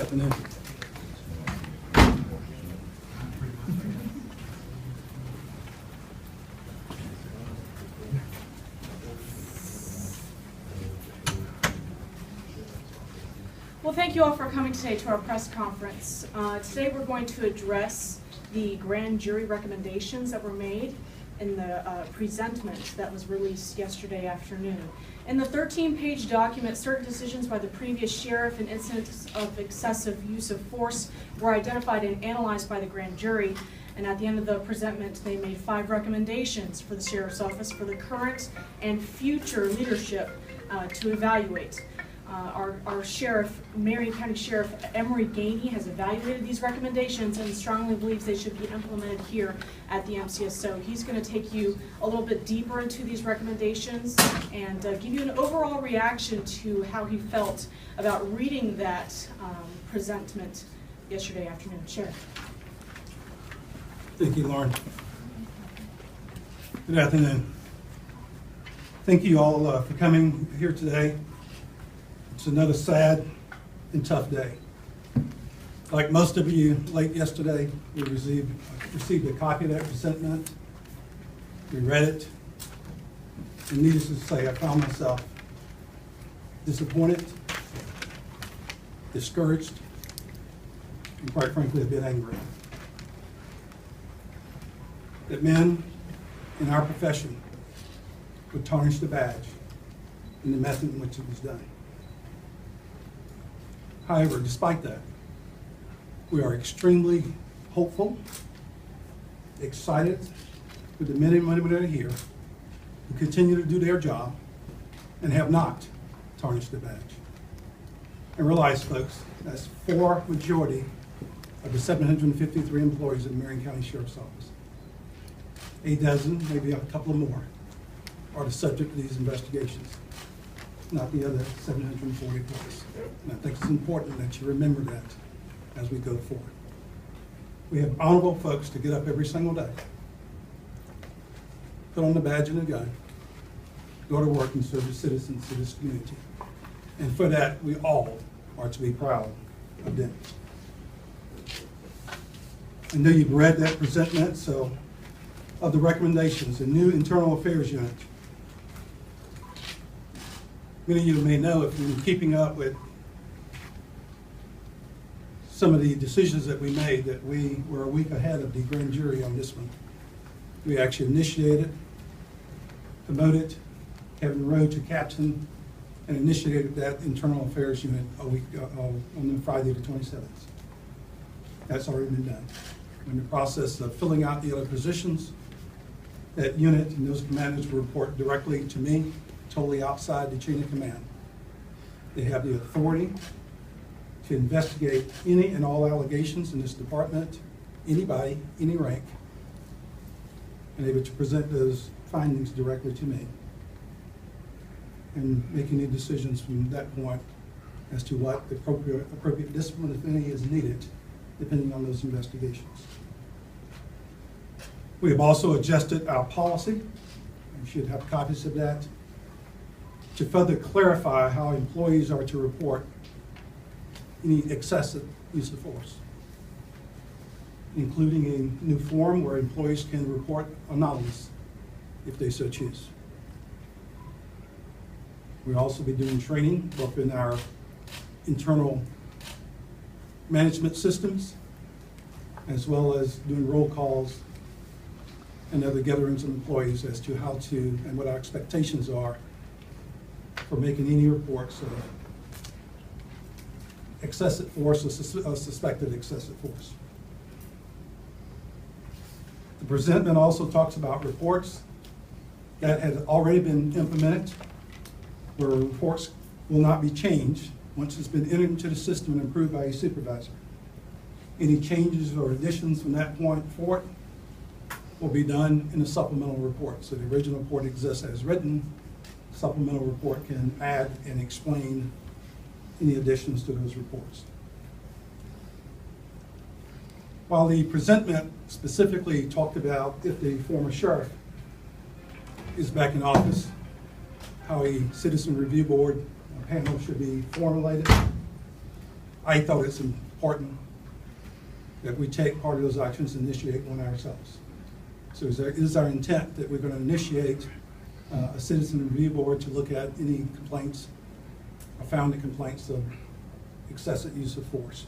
afternoon. Well, thank you all for coming today to our press conference. Today we're going to address the grand jury recommendations that were made in the presentment that was released yesterday afternoon. In the 13-page document, certain decisions by the previous sheriff and incidents of excessive use of force were identified and analyzed by the grand jury. And at the end of the presentment, they made 5 recommendations for the sheriff's office for the current and future leadership to evaluate. Our sheriff, Marion County Sheriff Emery Gainey, has evaluated these recommendations and strongly believes they should be implemented here at the MCSO. He's going to take you a little bit deeper into these recommendations and give you an overall reaction to how he felt about reading that presentment yesterday afternoon. Sheriff. Thank you, Lauren. Good afternoon. Thank you all for coming here today. It's another sad and tough day. Like most of you, late yesterday, we received a copy of that presentment. We read it, and needless to say, I found myself disappointed, discouraged, and quite frankly, a bit angry. That men in our profession would tarnish the badge in the method in which it was done. However, despite that, we are extremely hopeful, excited with the men and women that are here who continue to do their job and have not tarnished the badge. And realize, folks, that's for majority of the 753 employees of the Marion County Sheriff's Office. 8 dozen, maybe a couple more, are the subject of these investigations, not the other 740 plus. And I think it's important that you remember that as we go forward. We have honorable folks to get up every single day, put on the badge and the gun, go to work and serve as citizens of this community. And for that, we all are to be proud of them. I know you've read that presentment, so of the recommendations, the new Internal Affairs Unit. Many of you may know, if you've been keeping up with some of the decisions that we made, that we were a week ahead of the grand jury on this one. We actually initiated, promoted Kevin Rowe to captain, and initiated that Internal Affairs Unit a week on Friday the 27th. That's already been done. We're in the process of filling out the other positions. That unit and those commanders will report directly to me, totally outside the chain of command. They have the authority to investigate any and all allegations in this department, anybody, any rank, and able to present those findings directly to me and make any decisions from that point as to what the appropriate discipline, if any, is needed, depending on those investigations. We have also adjusted our policy, you should have copies of that, to further clarify how employees are to report any excessive use of force, including a new form where employees can report anomalies if they so choose. We'll also be doing training both in our internal management systems as well as doing roll calls and other gatherings of employees as to how to and what our expectations are for making any reports of excessive force or suspected excessive force. The presentment also talks about reports that had already been implemented, where reports will not be changed once it's been entered into the system and approved by a supervisor. Any changes or additions from that point forward will be done in a supplemental report. So the original report exists as written. Supplemental report can add and explain any additions to those reports. While the presentment specifically talked about if the former sheriff is back in office, how a citizen review board panel should be formulated, I thought it's important that we take part of those actions and initiate one ourselves. So it is our intent that we're going to initiate a citizen review board to look at any complaints, or founded complaints of excessive use of force.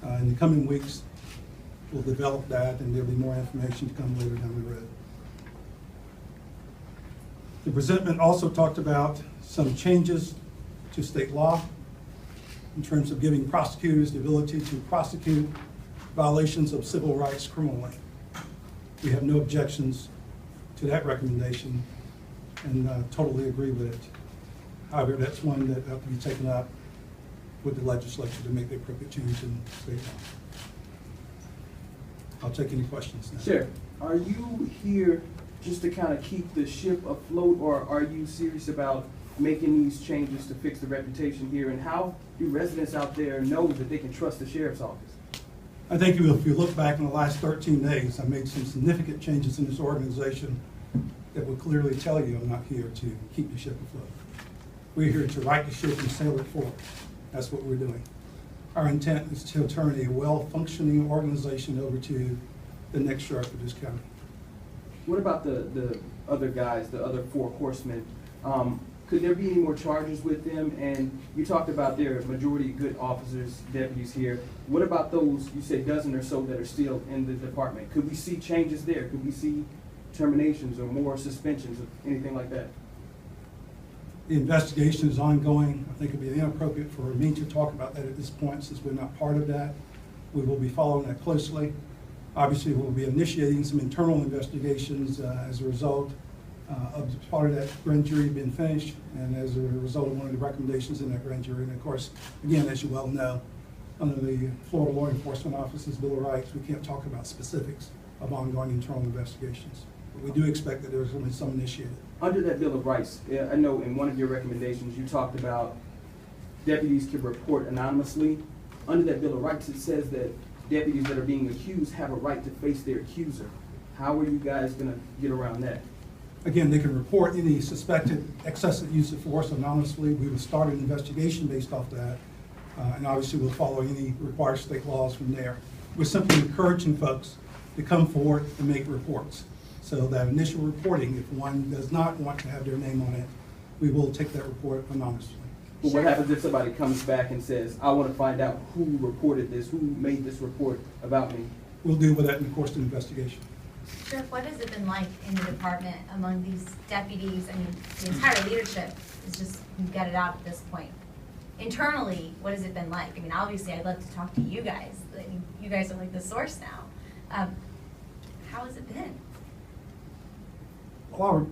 In the coming weeks, we'll develop that, and there'll be more information to come later down the road. The presentment also talked about some changes to state law in terms of giving prosecutors the ability to prosecute violations of civil rights criminally. We have no objections to that recommendation and totally agree with it. However, that's one that has to be taken up with the legislature to make the appropriate change in state law. I'll take any questions now. Sheriff, are you here just to kind of keep the ship afloat, or are you serious about making these changes to fix the reputation here? And how do residents out there know that they can trust the sheriff's office? I think if you look back in the last 13 days, I made some significant changes in this organization that will clearly tell you I'm not here to keep the ship afloat. We're here to right the ship and sail it forward. That's what we're doing. Our intent is to turn a well-functioning organization over to the next sheriff of this county. What about the other guys, the other 4 horsemen? Could there be any more charges with them? And you talked about there are majority good officers, deputies here. What about those, you said dozen or so that are still in the department? Could we see changes there? Could we see terminations or more suspensions or anything like that? The investigation is ongoing. I think it'd be inappropriate for me to talk about that at this point since we're not part of that. We will be following that closely. Obviously, we'll be initiating some internal investigations as a result of part of that grand jury being finished and as a result of one of the recommendations in that grand jury. And of course, again, as you well know, under the Florida Law Enforcement Office's Bill of Rights, we can't talk about specifics of ongoing internal investigations. But we do expect that there's going to be some initiated. Under that Bill of Rights, I know in one of your recommendations you talked about deputies can report anonymously. Under that Bill of Rights, it says that deputies that are being accused have a right to face their accuser. How are you guys going to get around that? Again, they can report any suspected excessive use of force anonymously. We will start an investigation based off that, and obviously we'll follow any required state laws from there. We're simply encouraging folks to come forward and make reports. So that initial reporting, if one does not want to have their name on it, we will take that report anonymously. But what happens if somebody comes back and says, I want to find out who reported this, who made this report about me? We'll deal with that in the course of the investigation. Sheriff, what has it been like in the department among these deputies? I mean, the entire leadership is just, you've got it out at this point. Internally, what has it been like? I mean, obviously, I'd love to talk to you guys. I mean, you guys are like the source now. How has it been? Well, I'll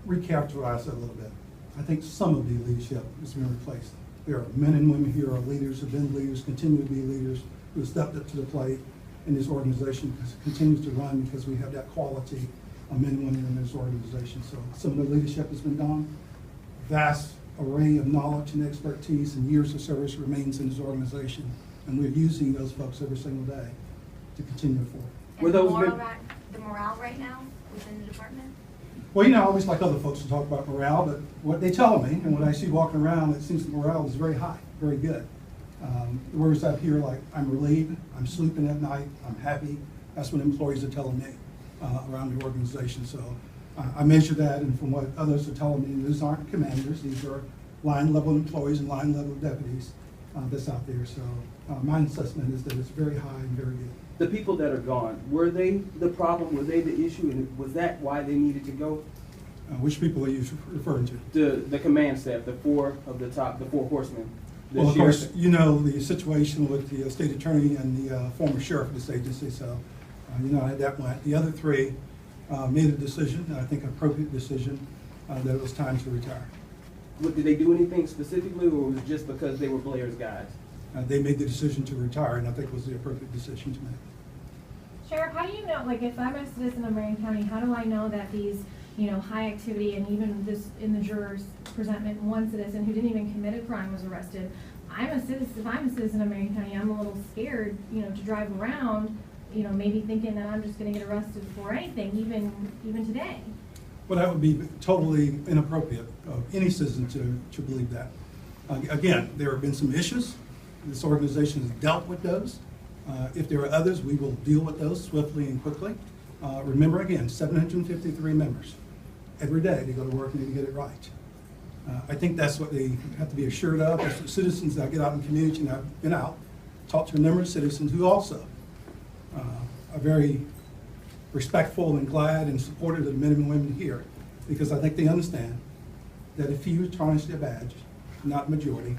recharacterize that a little bit. I think some of the leadership has been replaced. There are men and women here who are leaders, have been leaders, continue to be leaders, who have stepped up to the plate, and this organization continues to run because we have that quality of men and women in this organization. So some of the leadership has been gone. Vast array of knowledge and expertise and years of service remains in this organization, and we're using those folks every single day to continue forward. And the morale right now within the department? Well, you know, I always like other folks to talk about morale, but what they tell me, and what I see walking around, it seems the morale is very high, very good. The words I hear like, I'm relieved, I'm sleeping at night, I'm happy, that's what employees are telling me around the organization. So I measure that, and from what others are telling me, these aren't commanders, these are line level employees and line level deputies that's out there. So my assessment is that it's very high and very good. The people that are gone, were they the problem? Were they the issue? And was that why they needed to go? Which people are you referring to? The command staff, the 4 of the top, the 4 horsemen. Well, of course, you know the situation with the state attorney and the former sheriff of this agency, so you know how that went. The other 3 made a decision, I think an appropriate decision, that it was time to retire. Did they do anything specifically, or was it just because they were Blair's guys? They made the decision to retire, and I think it was the appropriate decision to make. Sheriff, how do you know, like if I'm a citizen of Marion County, how do I know that these, you know, high activity and even this in the jurors presentment, one citizen who didn't even commit a crime was arrested? I'm a citizen, if I'm a citizen of Marion County, I'm a little scared, you know, to drive around, you know, maybe thinking that I'm just gonna get arrested for anything, even today. Well, that would be totally inappropriate of any citizen to believe that. Again, there have been some issues. This organization has dealt with those. If there are others, we will deal with those swiftly and quickly. Remember again, 753 members. Every day they go to work and they get it right. I think that's what they have to be assured of. As the citizens that get out in the community, and I've been out, talked to a number of citizens who also are very respectful and glad and supportive of the men and women here, because I think they understand that a few tarnish their badge, not the majority,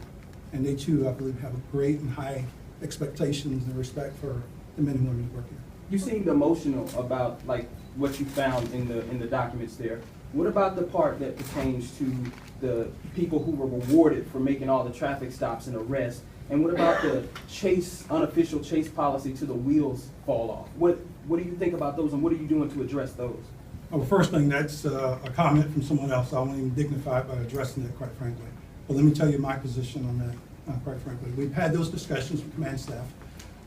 and they too, I believe, have a great and high expectations and respect for the men and women who work here. You seemed emotional about like what you found in the documents there. What about the part that pertains to the people who were rewarded for making all the traffic stops and arrests? And what about the unofficial chase policy to the wheels fall off? What do you think about those, and what are you doing to address those? Well, first thing, that's a comment from someone else. I won't even dignify it by addressing it, quite frankly. But let me tell you my position on that, quite frankly. We've had those discussions with command staff.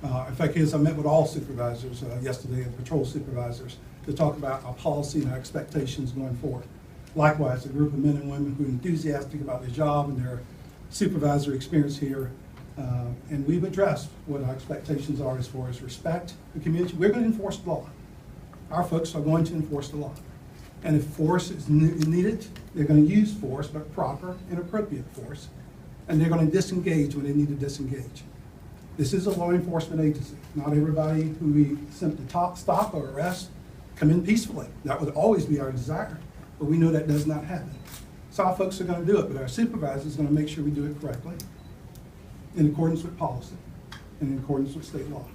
In fact, I met with all supervisors yesterday, and patrol supervisors, to talk about our policy and our expectations going forward. Likewise, a group of men and women who are enthusiastic about their job and their supervisory experience here. And we've addressed what our expectations are as far as respect the community. We're going to enforce the law. Our folks are going to enforce the law. And if force is needed, they're going to use force, but proper and appropriate force. And they're going to disengage when they need to disengage. This is a law enforcement agency. Not everybody who we simply stop or arrest come in peacefully. That would always be our desire, but we know that does not happen. So our folks are going to do it, but our supervisor is going to make sure we do it correctly, in accordance with policy and in accordance with state law.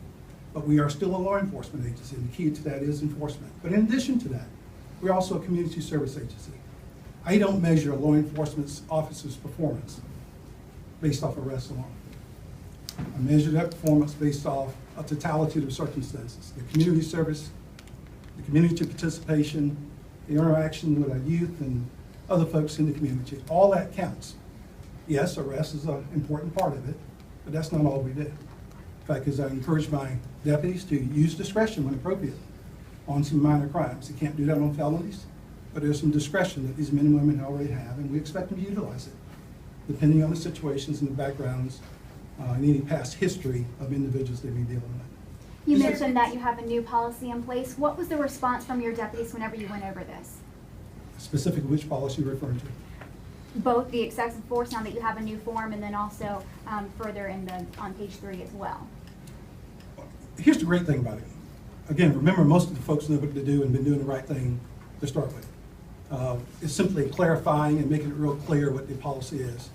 But we are still a law enforcement agency, and the key to that is enforcement. But in addition to that, we're also a community service agency. I don't measure a law enforcement officer's performance based off arrests alone. I measure that performance based off a totality of circumstances: the community service, the community participation, the interaction with our youth and other folks in the community. All that counts. Yes, arrest is an important part of it, but that's not all we do. In fact, as I encourage my deputies to use discretion when appropriate on some minor crimes. They can't do that on felonies, but there's some discretion that these men and women already have, and we expect them to utilize it, depending on the situations and the backgrounds and any past history of individuals they may be dealing with. You mentioned that you have a new policy in place. What was the response from your deputies whenever you went over this? Specifically, which policy you're referring to? Both the excessive force, now that you have a new form, and then also further on page 3 as well. Here's the great thing about it. Again, remember, most of the folks know what to do and been doing the right thing to start with. It's simply clarifying and making it real clear what the policy is.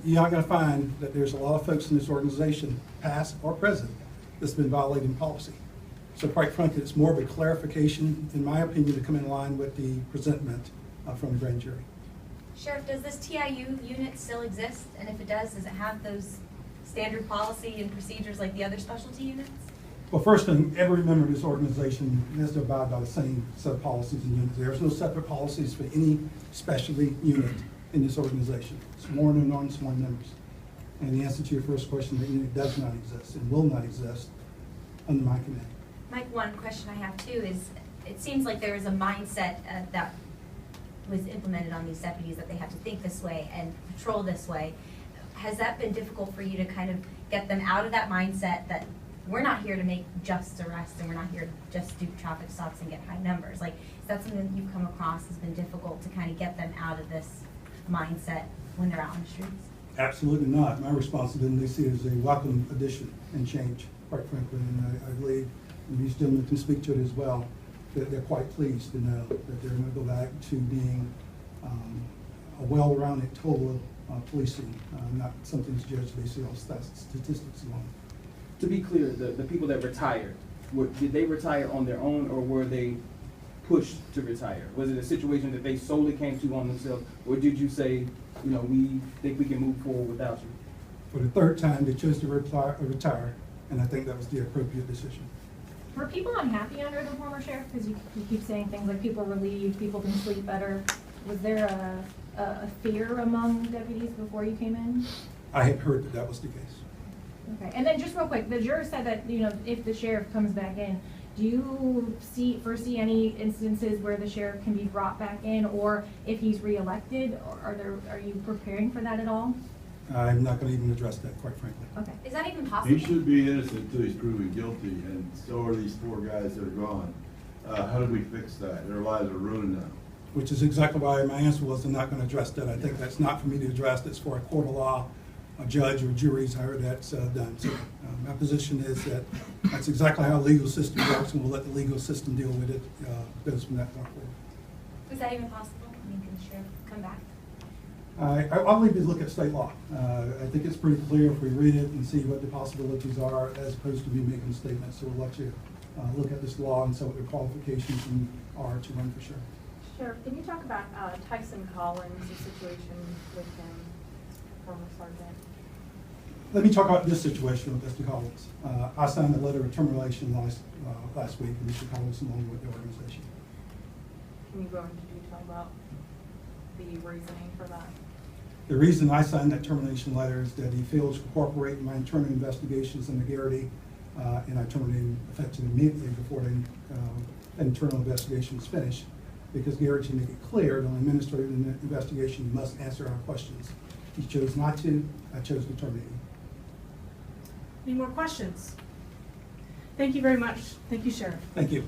You're not going to find that there's a lot of folks in this organization, past or present, that's been violating policy. So quite frankly, it's more of a clarification, in my opinion, to come in line with the presentment from the grand jury. Sheriff, does this TIU unit still exist? And if it does it have those standard policy and procedures like the other specialty units? Well, first thing, every member of this organization has to abide by the same set of policies and units. There's no separate policies for any specialty unit in this organization, sworn and non-sworn members. And the answer to your first question, that unit does not exist and will not exist under my command. Mike, one question I have too is, it seems like there is a mindset that was implemented on these deputies that they have to think this way and patrol this way. Has that been difficult for you to kind of get them out of that mindset that we're not here to make just arrests and we're not here to just do traffic stops and get high numbers? Like, is that something that you've come across has been difficult to kind of get them out of this mindset when they're out on the streets? Absolutely not. My responsibility, they see it as a welcome addition and change, quite frankly. And I believe, and these gentlemen can speak to it as well, that they're quite pleased to know that they're going to go back to being a well-rounded total policing, not something that's judged based on statistics alone. To be clear, the people that retired, did they retire on their own, or were they pushed to retire? Was it a situation that they solely came to on themselves, or did you say, you know, we think we can move forward without you? For the third time, they chose to retire, and I think that was the appropriate decision. Were people unhappy under the former sheriff? Because you keep saying things like people relieved, people can sleep better. Was there a fear among deputies before you came in? I had heard that that was the case. Okay, and then just real quick, the juror said that, you know, if the sheriff comes back in, do you foresee any instances where the sheriff can be brought back in, or if he's reelected, or are you preparing for that at all? I'm not going to even address that, quite frankly. Okay. Is that even possible? He should be innocent until he's proven guilty, and so are these 4 guys that are gone. How do we fix that? Their lives are ruined now. Which is exactly why my answer was I'm not going to address that. I think that's not for me to address. That's for a court of law, a judge or juries, however that's done. So my position is that that's exactly how the legal system works, and we'll let the legal system deal with it. Goes from that point forward. Is that even possible? I mean, can the sheriff come back? I'll leave you to look at state law. I think it's pretty clear if we read it and see what the possibilities are, as opposed to me making statements. So we'll let you look at this law and see what the qualifications are to run for sheriff. Sheriff, can you talk about Tyson Collins, the situation with him, former sergeant? Let me talk about this situation with Mr. Collins. I signed a letter of termination last week, and Mr. Collins along with the organization. Can you go into detail about the reasoning for that? The reason I signed that termination letter is that he fails to cooperate in my internal investigations into Garrity, and I terminated him effective immediately before the internal investigation was finished, because Garrity made it clear that on administrative investigation you must answer our questions. He chose not to. I chose to terminate him. Any more questions? Thank you very much. Thank you, Sheriff. Thank you.